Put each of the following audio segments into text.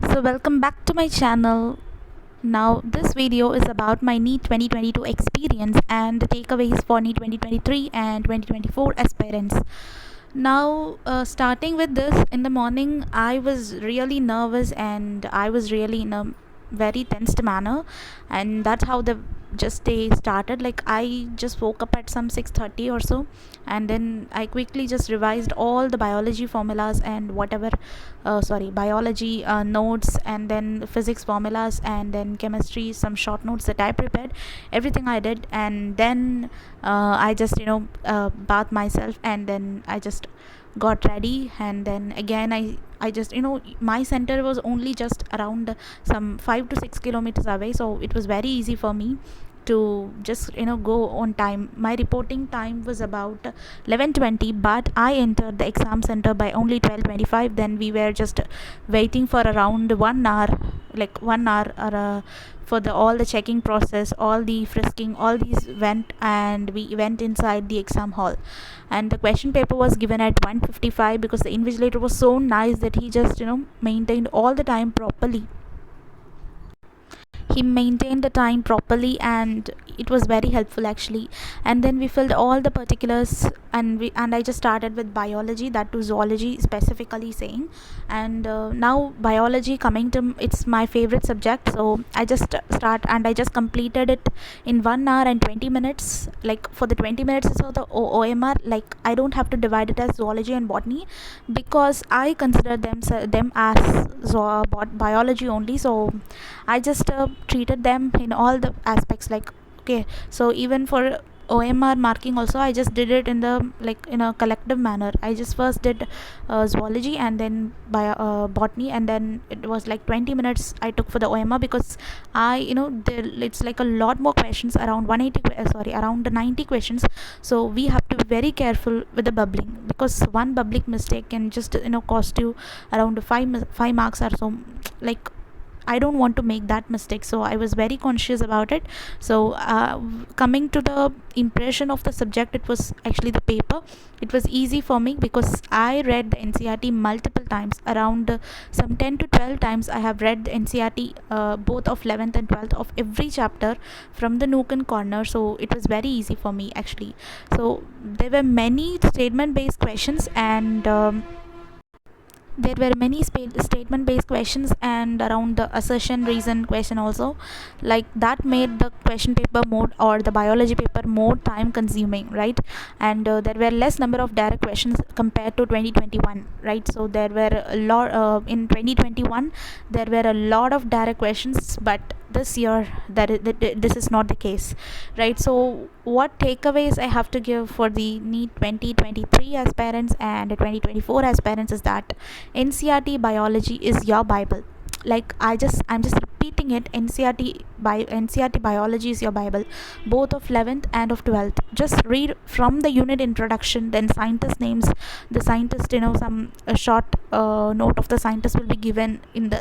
So welcome back to my channel. Now this video is about my NEET 2022 experience and the takeaways for NEET 2023 and 2024 aspirants. Now, starting with this, in the morning, I was really nervous and I was really in a very tensed manner, and that's how the just day started. Like I just woke up at some 6:30 or so, and then I quickly just revised all the biology formulas and whatever, biology notes, and then physics formulas, and then chemistry, some short notes that I prepared. Everything I did, and then I just bathed myself, and then I just got ready, and then again I just my center was only just around some 5 to 6 kilometers away, so it was very easy for me to just go on time. My reporting time was about 11:20, but I entered the exam center by only 12:25. Then we were just waiting for around 1 hour, like 1 hour, for the all the checking process, all the frisking, all these went, and we went inside the exam hall. And the question paper was given at 1:55 because the invigilator was so nice that he just maintained all the time properly. He maintained the time properly, and it was very helpful actually. And then we filled all the particulars, and I just started with biology, that to zoology specifically saying. And now biology coming to, it's my favorite subject, so I just start and I just completed it in 1 hour and 20 minutes. Like for the 20 minutes so the OMR, like I don't have to divide it as zoology and botany because I consider them as biology only. So I just treated them in all the aspects, like okay. So even for OMR marking also, I just did it in the, like in a collective manner. I just first did zoology, and then botany, and then it was like 20 minutes I took for the OMR because it's like a lot more questions, around 180 around 90 questions. So we have to be very careful with the bubbling, because one bubbling mistake can just cost you around 5 marks or so. Like I don't want to make that mistake, so I was very conscious about it. So coming to the impression of the subject, it was actually the paper. It was easy for me because I read the NCRT multiple times, around some 10 to 12 times I have read the NCRT, both of 11th and 12th, of every chapter from the nook and corner. So it was very easy for me actually. So there were many statement based questions, and there were many statement based questions, and around the assertion reason question also. Like that made the question paper more, or the biology paper, more time consuming, right? And there were less number of direct questions compared to 2021, right? So there were a lot in 2021 there were a lot of direct questions, but this year this is not the case, right? So what takeaways I have to give for the NEET 2023 aspirants and 2024 aspirants is that NCRT biology is your Bible. Like I'm just repeating it. NCRT biology is your Bible, both of 11th and of 12th. Just read from the unit introduction, then scientist names. The scientist, some a short note of the scientist will be given in the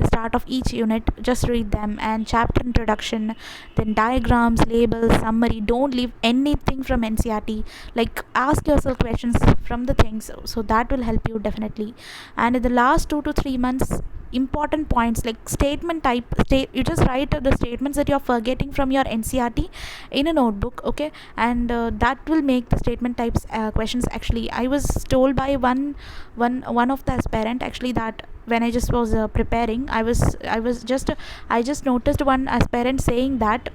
start of each unit. Just read them, and chapter introduction, then diagrams, labels, summary. Don't leave anything from NCRT. Like ask yourself questions from the things, so that will help you definitely. And in the last 2 to 3 months, important points like statement type, you just write the statements that you're forgetting from your NCRT in a notebook, okay? And that will make the statement types questions. Actually, I was told by one of the aspirant actually, that when I just was preparing, I just noticed one aspirant saying that,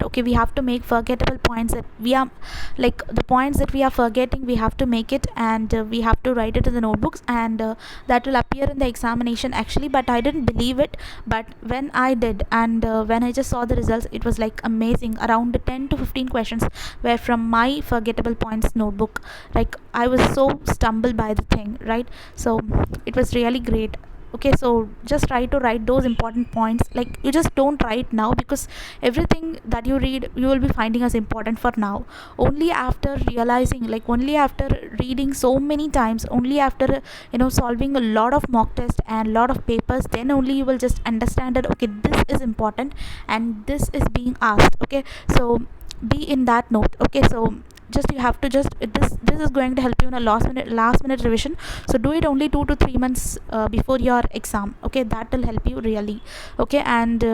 okay, we have to make forgettable points, that we are, like the points that we are forgetting, we have to make it, and we have to write it in the notebooks, and that will appear in the examination actually. But I didn't believe it, but when I did, and when I just saw the results, it was like amazing. Around 10 to 15 questions were from my forgettable points notebook. Like I was so stumbled by the thing, right? So it was really great. Okay, so just try to write those important points. Like you just don't write now, because everything that you read you will be finding as important for now. Only after realizing, like only after reading so many times, only after solving a lot of mock tests and lot of papers, then only you will just understand that okay, this is important and this is being asked. Okay, so be in that note. Okay, so just you have to just this is going to help you in a last minute revision. So do it only 2 to 3 months before your exam. Okay, that will help you really. Okay, and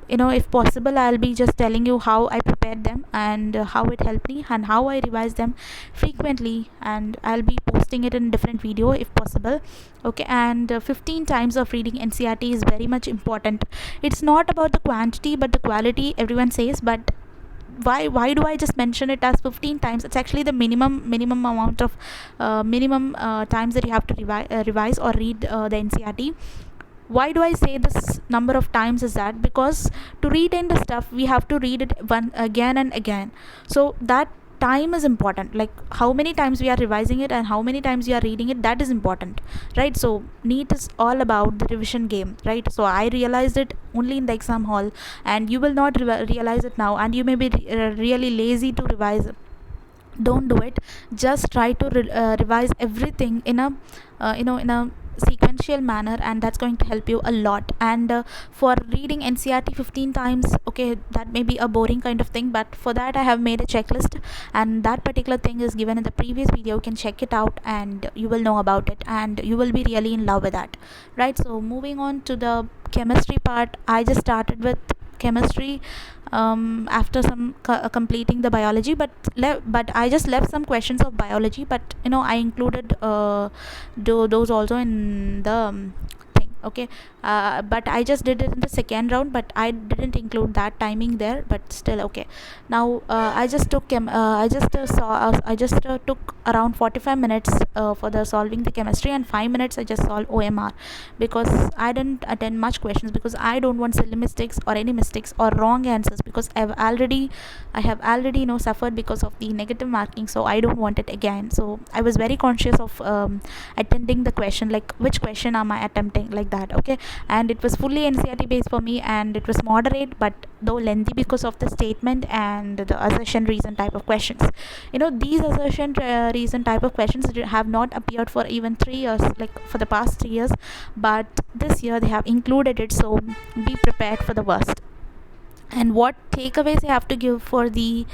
if possible, I'll be just telling you how I prepared them, and how it helped me, and how I revise them frequently, and I'll be posting it in different video if possible. Okay, and 15 times of reading NCRT is very much important. It's not about the quantity but the quality, everyone says, but why do I just mention it as 15 times? It's actually the minimum amount of minimum times that you have to revise or read the NCRT. Why do I say this number of times is that because to retain the stuff we have to read it one again and again. So that time is important, like how many times we are revising it and how many times we are reading it, that is important, right? So NEET is all about the revision game, right? So I realized it only in the exam hall, and you will not realize it now, and you may be really lazy to revise. Don't do it. Just try to revise everything in a in a sequential manner, and that's going to help you a lot. And for reading NCRT 15 times, okay, that may be a boring kind of thing, but for that I have made a checklist, and that particular thing is given in the previous video. You can check it out and you will know about it, and you will be really in love with that, right? So moving on to the chemistry part, I just started with chemistry after some completing the biology, but I just left some questions of biology, but I included those also in the thing. Okay, but I just did it in the second round, but I didn't include that timing there, but still okay. Now I just took I just took around 45 minutes for the solving the chemistry, and 5 minutes I just solved OMR, because I didn't attend much questions, because I don't want silly mistakes or any mistakes or wrong answers, because I have already suffered because of the negative marking, so I don't want it again. So I was very conscious of attending the question, like which question am I attempting, like that. Okay, and it was fully NCRT based for me, and it was moderate but though lengthy because of the statement and the assertion reason type of questions. These assertion reason type of questions have not appeared for even 3 years, like for the past 3 years, but this year they have included it, so be prepared for the worst. And what takeaways I have to give for the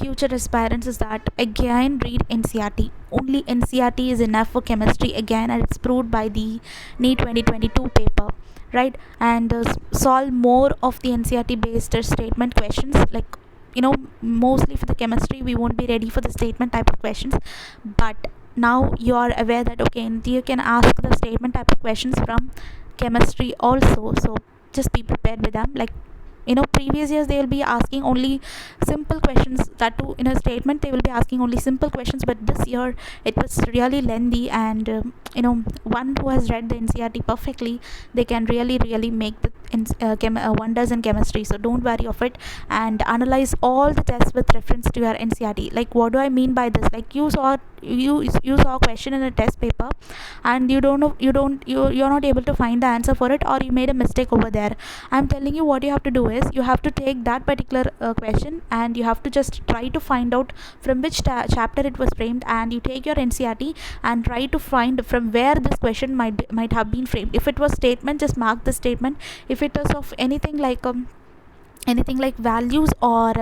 future aspirants is that, again, read NCRT. Only NCRT is enough for chemistry again, and it's proved by the NEET 2022 paper, right? And solve more of the NCRT based statement questions, like mostly for the chemistry we won't be ready for the statement type of questions, but now you are aware that okay, you can ask the statement type of questions from chemistry also, so just be prepared with them. Like previous years they will be asking only simple questions, that too in a statement they will be asking only simple questions, but this year it was really lengthy, and one who has read the NCRT perfectly, they can really make the wonders in chemistry. So don't worry of it, and analyze all the tests with reference to your NCRT. Like, what do I mean by this? Like, you saw a question in a test paper, and you're not able to find the answer for it, or you made a mistake over there. I'm telling you, what you have to do is you have to take that particular question, and you have to just try to find out from which chapter it was framed, and you take your NCRT and try to find from where this question might have been framed. If it was statement, just mark the statement. If it is of anything like values, or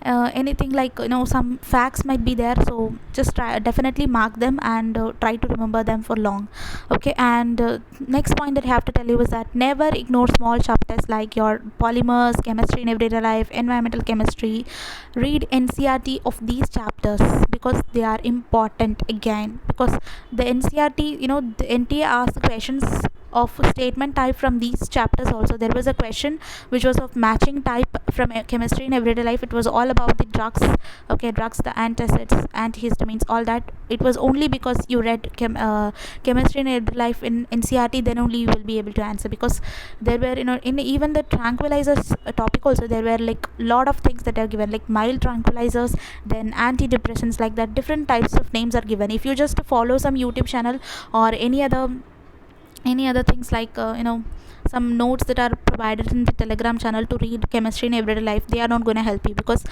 anything like some facts might be there, so just definitely mark them, and try to remember them for long. Okay, and next point that I have to tell you is that never ignore small chapters like your polymers, chemistry in everyday life, environmental chemistry. Read NCRT of these chapters, because they are important, again, because the NCRT, the NTA asks questions of statement type from these chapters also. There was a question which was of matching type from chemistry in everyday life. It was all about the drugs, drugs, the antacids, antihistamines, all that. It was only because you read chemistry in everyday life in NCRT, then only you will be able to answer, because there were in even the tranquilizers topic also, there were like lot of things that are given, like mild tranquilizers, then antidepressants, like that. Different types of names are given. If you just follow some YouTube channel or any other things like some notes that are provided in the Telegram channel to read chemistry in everyday life, they are not going to help you, because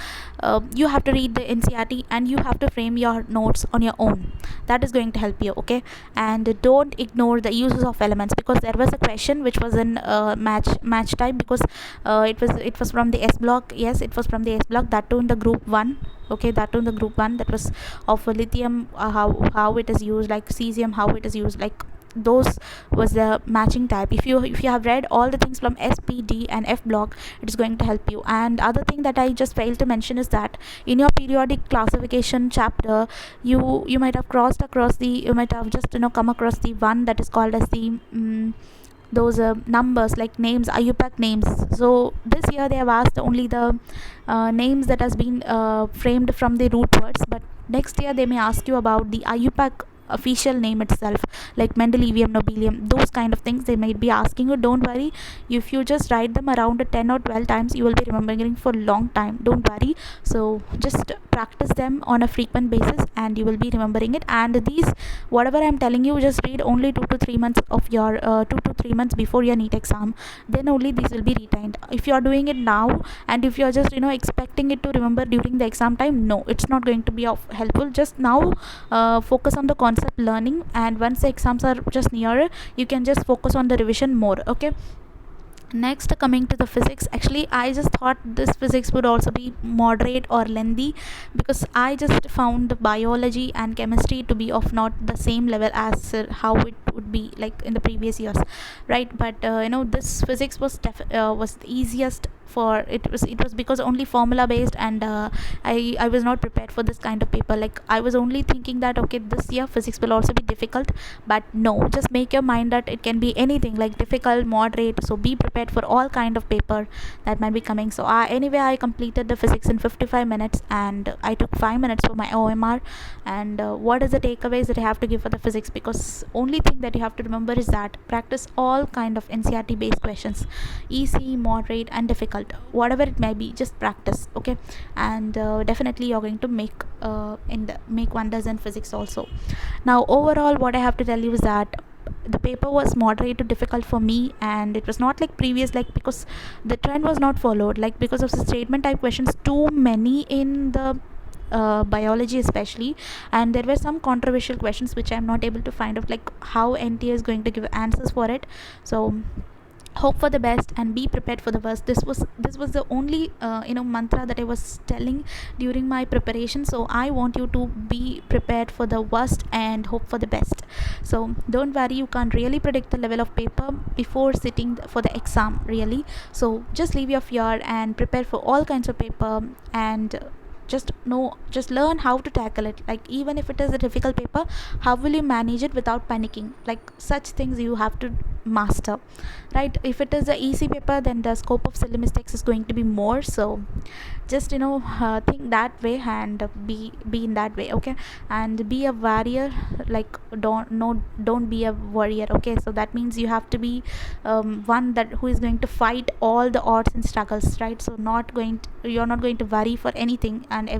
you have to read the NCERT and you have to frame your notes on your own. That is going to help you, okay? And don't ignore the uses of elements, because there was a question which was in match type, because it was from the S block. Yes, it was from the S block, that too in the group 1. Okay, that too in the group 1, that was of lithium, how it is used, like cesium, how it is used, like those was the matching type. If you have read all the things from S, P, D and F block, it is going to help you. And other thing that I just failed to mention is that in your periodic classification chapter, you might have crossed across the, you might have just come across the one that is called as the those numbers, like names, IUPAC names. So this year they have asked only the names that has been framed from the root words, but next year they may ask you about the IUPAC official name itself, like Mendelevium, Nobelium, those kind of things they might be asking you. Don't worry, if you just write them around 10 or 12 times, you will be remembering for a long time. Don't worry. So just practice them on a frequent basis and you will be remembering it. And these, whatever I'm telling you, just read only 2 to 3 months of your 2 to 3 months before your NEET exam, then only these will be retained. If you are doing it now and if you are just expecting it to remember during the exam time, no, it's not going to be of helpful. Just now focus on the concept learning, and once the exams are just nearer, you can just focus on the revision more. Okay, next, coming to the physics, actually I just thought this physics would also be moderate or lengthy, because I just found biology and chemistry to be of not the same level as how it would be like in the previous years, right? But this physics was the easiest for it was because only formula based, and I was not prepared for this kind of paper. Like I was only thinking that okay, this year physics will also be difficult, but no, just make your mind that it can be anything, like difficult, moderate. So be prepared for all kind of paper that might be coming. So anyway, I completed the physics in 55 minutes, and I took 5 minutes for my OMR. And what is the takeaways that I have to give for the physics? Because only thing that you have to remember is that practice all kind of NCERT based questions, easy, moderate and difficult, whatever it may be, just practice. Okay, and definitely you're going to make wonders in physics also. Now overall, what I have to tell you is that the paper was moderate to difficult for me, and it was not like previous, like because the trend was not followed, like because of the statement type questions too many in the biology especially, and there were some controversial questions which I'm not able to find out like how NTA is going to give answers for it. So hope for the best and be prepared for the worst. This was the only mantra that I was telling during my preparation. So I want you to be prepared for the worst and hope for the best. So don't worry, you can't really predict the level of paper before sitting for the exam, really. So just leave your fear and prepare for all kinds of paper, and just learn how to tackle it. Like even if it is a difficult paper, how will you manage it without panicking? Like such things you have to master, right? If it is a easy paper, then the scope of silly mistakes is going to be more. So just think that way and be in that way. Okay, and be a warrior. Like don't be a warrior. Okay, so that means you have to be one that who is going to fight all the odds and struggles, right? So you're not going to worry for anything and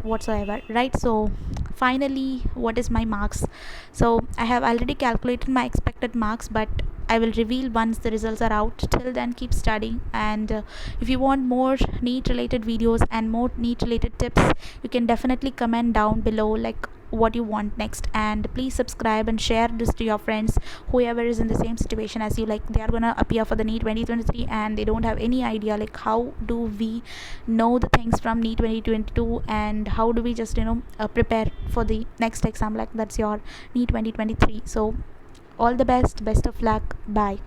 whatsoever, right? So finally, what is my marks? So I have already calculated my expected marks, but I will reveal once the results are out. Till then, keep studying. And if you want more NEET related videos and more NEET related tips, you can definitely comment down below like what you want next. And please subscribe and share this to your friends, whoever is in the same situation as you, like they are gonna appear for the NEET 2023 and they don't have any idea like how do we know the things from NEET 2022, and how do we just prepare for the next exam, like that's your NEET 2023. So all the best of luck, bye.